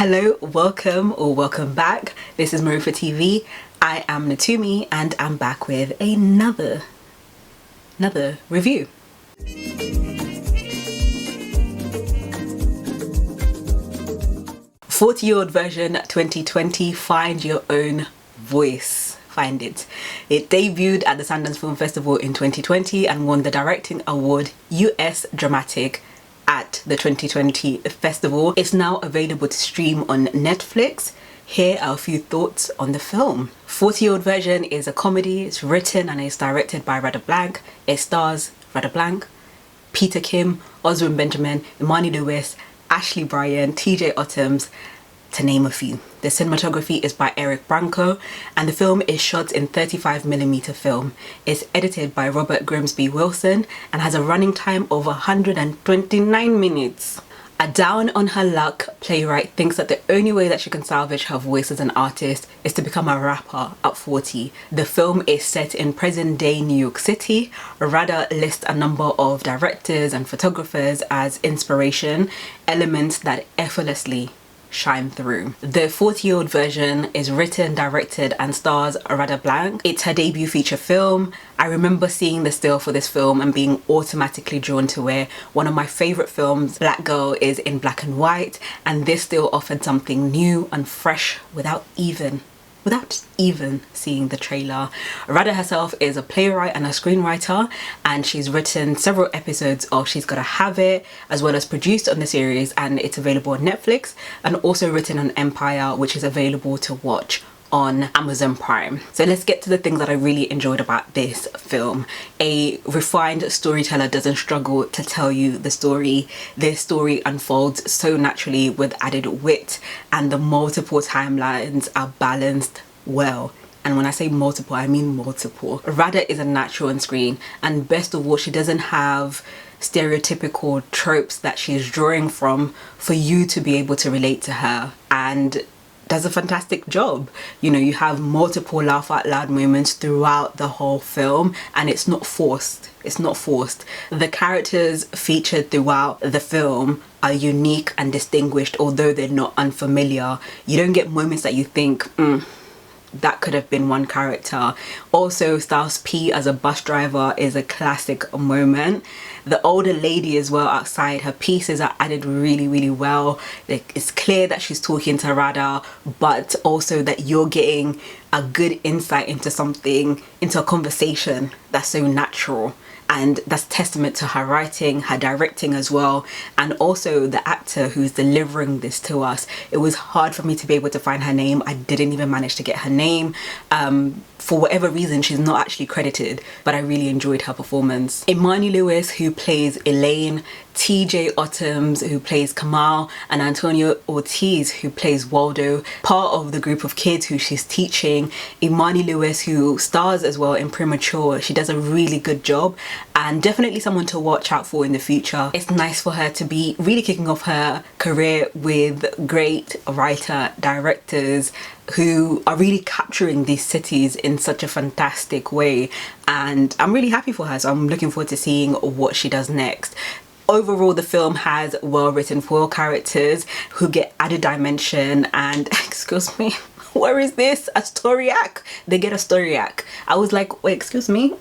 Hello, welcome or welcome back. This is Marie for TV. I am Natumi and I'm back with another review. 40-year-old version 2020, find your own voice. Find it. It debuted at the Sundance Film Festival in 2020 and won the Directing Award US Dramatic at the 2020 festival. It's now available to stream on Netflix. Here are a few thoughts on the film. 40-year-old version is a comedy. It's written and it's directed by Radha. It stars Radha, Peter Kim, Oswin Benjamin, Imani Lewis, Ashley Bryan, TJ Ottams, to name a few. The cinematography is by Eric Branco and the film is shot in 35mm film. It's edited by Robert Grimsby Wilson and has a running time of 129 minutes. A down on her luck playwright thinks that the only way that she can salvage her voice as an artist is to become a rapper at 40. The film is set in present day New York City. Radha lists a number of directors and photographers as inspiration, elements that effortlessly shine through. The 40-year-old version is written, directed and stars Radha. It's her debut feature film. I remember seeing the still for this film and being automatically drawn to it. One of my favourite films, Black Girl, is in black and white, and this still offered something new and fresh without even seeing the trailer. Radha herself is a playwright and a screenwriter, and she's written several episodes of She's Gotta Have It, as well as produced on the series, and it's available on Netflix, and also written on Empire, which is available to watch on Amazon Prime. So let's get to the things that I really enjoyed about this film. A refined storyteller doesn't struggle to tell you the story. This story unfolds so naturally with added wit, and the multiple timelines are balanced well. And when I say multiple, I mean multiple. Radha is a natural on screen, and best of all, she doesn't have stereotypical tropes that she's drawing from for you to be able to relate to her, and does a fantastic job. You know, you have multiple laugh out loud moments throughout the whole film, and it's not forced. It's not forced. The characters featured throughout the film are unique and distinguished, although they're not unfamiliar. You don't get moments that you think, that could have been one character. Also, Styles P as a bus driver is a classic moment. The older lady as well outside, her pieces are added really well. It's clear that she's talking to Radha, but also that you're getting a good insight into something, into a conversation that's so natural. And that's testament to her writing, her directing as well, and also the actor who's delivering this to us. It was hard for me to be able to find her name. I didn't even manage to get her name. For whatever reason, she's not actually credited, but I really enjoyed her performance. Imani Lewis, who plays Elaine, TJ Ottams, who plays Kamal, and Antonio Ortiz, who plays Waldo, part of the group of kids who she's teaching. Imani Lewis, who stars as well in Premature, she does a really good job, and definitely someone to watch out for in the future. It's nice for her to be really kicking off her career with great writer directors who are really capturing these cities in such a fantastic way, and I'm really happy for her, so I'm looking forward to seeing what she does next. Overall, the film has well-written foil characters who get added dimension, and excuse me, where is this? A story arc? They get a story arc. I was like, wait, excuse me?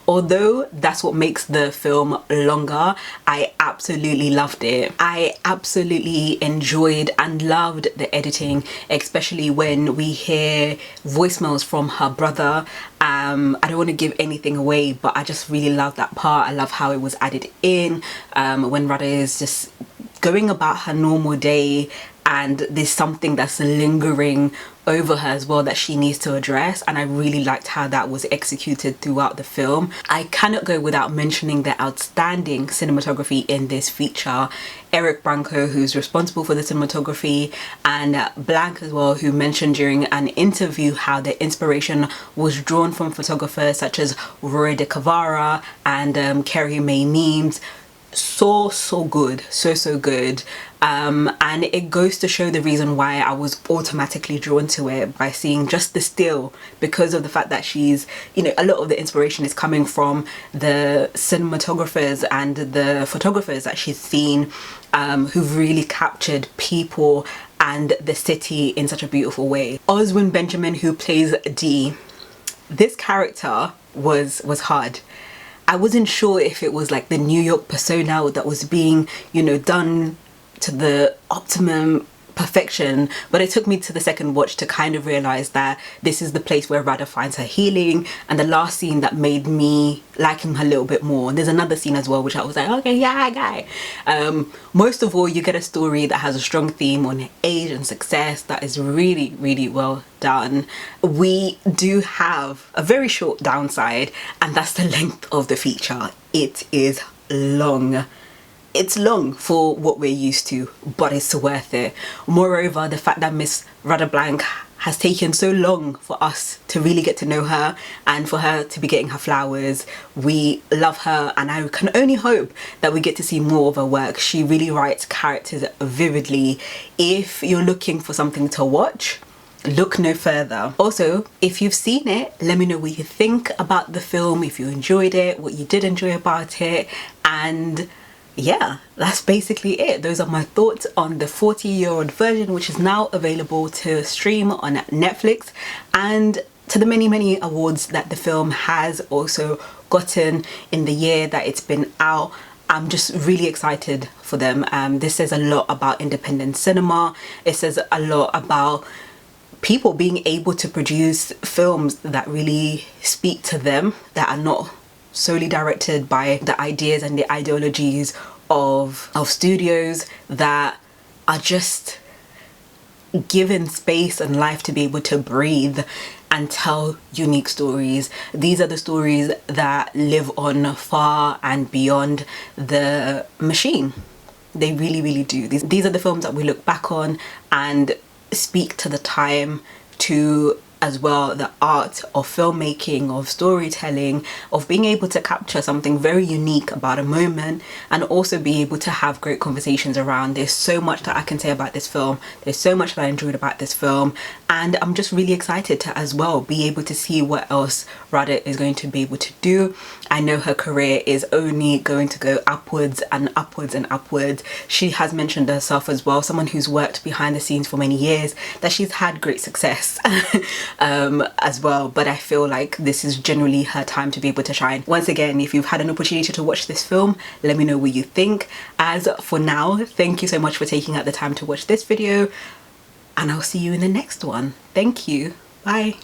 Although that's what makes the film longer, I absolutely loved it. I absolutely enjoyed and loved the editing, especially when we hear voicemails from her brother. I don't want to give anything away, but I just really love that part. I love how it was added in when Radha is just going about her normal day, and there's something that's lingering over her as well that she needs to address, and I really liked how that was executed throughout the film. I cannot go without mentioning the outstanding cinematography in this feature. Eric Branco, who's responsible for the cinematography, and Blank as well, who mentioned during an interview how the inspiration was drawn from photographers such as Roy de Cavara and Kerry May Memes. So good, so good. And it goes to show the reason why I was automatically drawn to it by seeing just the still, because of the fact that she's, you know, a lot of the inspiration is coming from the cinematographers and the photographers that she's seen who've really captured people and the city in such a beautiful way. Oswin Benjamin, who plays D, this character was hard. I wasn't sure if it was like the New York persona that was being, you know, done to the optimum perfection, but it took me to the second watch to kind of realize that this is the place where Radha finds her healing, and the last scene that made me like him a little bit more. And there's another scene as well which I was like, okay, yeah, guy. Most of all, you get a story that has a strong theme on age and success that is really, really well done. We do have a very short downside, and that's the length of the feature. It is long. It's long for what we're used to, but it's worth it. Moreover, the fact that Miss Radha Blank has taken so long for us to really get to know her and for her to be getting her flowers. We love her, and I can only hope that we get to see more of her work. She really writes characters vividly. If you're looking for something to watch, look no further. Also, if you've seen it, let me know what you think about the film, if you enjoyed it, what you did enjoy about it, and yeah, that's basically it. Those are my thoughts on the 40-year-old version, which is now available to stream on Netflix, and to the many awards that the film has also gotten in the year that it's been out. I'm just really excited for them. This says a lot about independent cinema. It says a lot about people being able to produce films that really speak to them, that are not solely directed by the ideas and the ideologies of studios, that are just given space and life to be able to breathe and tell unique stories. These are the stories that live on far and beyond the machine. They really do. These are the films that we look back on and speak to the time, to as well the art of filmmaking, of storytelling, of being able to capture something very unique about a moment, and also be able to have great conversations around. There's so much that I can say about this film. There's so much that I enjoyed about this film, and I'm just really excited to as well be able to see what else Radha is going to be able to do. I know her career is only going to go upwards and upwards and upwards. She has mentioned herself as well, someone who's worked behind the scenes for many years, that she's had great success as well, but I feel like this is generally her time to be able to shine. Once again, if you've had an opportunity to watch this film, let me know what you think. As for now, thank you so much for taking out the time to watch this video, and I'll see you in the next one. Thank you. Bye.